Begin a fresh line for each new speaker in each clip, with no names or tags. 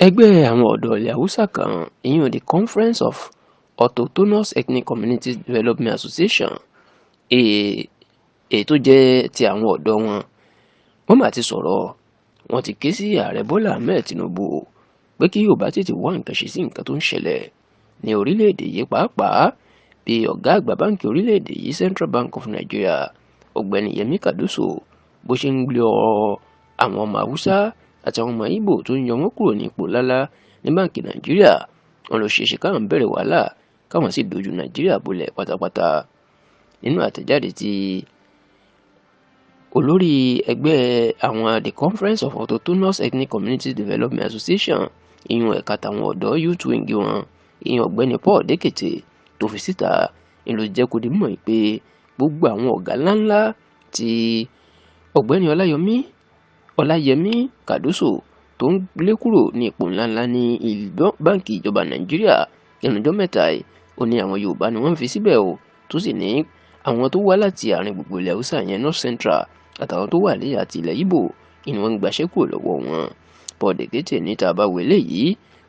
Ẹgbẹ́ àwọn ọ̀dọ́ ilẹ̀ Haúsá kan, ìyẹn the Conference of Autochthonous Ethnic Communities Development Association, èyí tó jẹ́ ti àwọn ọ̀dọ́ wọ́n mà ti sọ̀rọ̀. Wọ́n ti ké sí ààrẹ Bọ́lá Ahmed Tinubu pé kí Yorùbá tètè wá nǹkan ṣe sí nǹkan tó ń ṣẹlẹ̀ ní orílẹ̀-èdè yìí, pàápàá bí ọ̀gá àgbà báǹkì orílẹ̀-èdè yìí Central Bank of Nigeria ọ̀gbẹ́ni Yemi Cardoso bó ṣe ń gbé àwọn ọmọ Haúsá àti àwọn ọmọ Ìgbò tó ń yọ wọ́n kúrò ní ipò lálá ní báǹkì Nàìjíríà. Wọ́n ló ṣeéṣe káwọn bẹ̀rẹ̀ wàhálà káwọn sì dojú Nàìjíríà bolẹ̀ pátápátá. Nínú àtẹ̀jáde tí olórí ẹgbẹ́ àwọn the Conference of Autochthonous Ethnic Communities Development Association, ìyẹn ẹ̀ka tàwọn ọ̀dọ́ youth wing wọn, ìyẹn ọ̀gbẹ́ni Paul Dekete tó fi síta, ìlú jẹ́ kó di mọ̀ pé gbogbo àwọn ọ̀gá ńláńlá tí ọ̀gbẹ́ni Ọláyẹmí Cardoso tó ń lé kúrò ní ipò ńláńlá ní báǹkì ìjọba Nàìjíríà lẹ́nu ọjọ́ mẹ́ta yìí, ó ní àwọn Yorùbá ni wọ́n fi síbẹ̀ o, tó sì ní àwọn tó wá láti àárín gbùngbùn ilẹ̀ Haúsá yẹn North Central àtàwọn tó wà lẹ́yà àti ilẹ̀ Ìgbò ni wọ́n ń gbaṣẹ́ kúrò lọ́wọ́ wọn. Paul Dekete ní tá a bá wo eléyìí,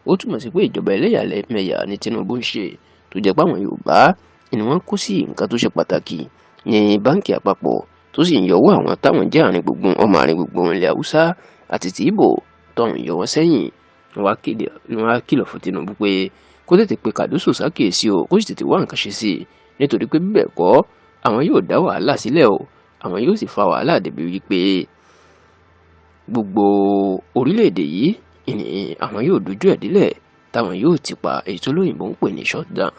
ó túmọ̀ sí pé ìjọba ẹlẹ́yàmẹ̀yà ní Tinubu ń ṣe, tó jẹ́ pé àwọn Yorùbá ni wọ́n kó sí nǹkan tó ṣe pàtàkì ní báǹkì àpapọ̀, tó sì ń yọwọ́ àwọn táwọn jẹ́ ọmọ àárín gbùngbùn ilẹ̀ Haúsá àti ti Ìgbò tọ̀hún yọ wọ́n sẹ́yìn. Wọ́n á kìlọ̀ fún Tinubu pé kó tètè pe Cardoso ṣàkíyèsí o, kó sì tètè wá nǹkan ṣe sí i, nítorí pé bíbẹ̀ kọ́ àwọn yóò dá wàhálà sílẹ̀ o, àwọn yóò sì fa wàhálà débi wípé gbogbo orílẹ̀-èdè yìí ni àwọn yóò dojú ẹ̀ délẹ̀ táwọn yóò ti pa èyí tó lóyìnbó ń pè ní shutdown.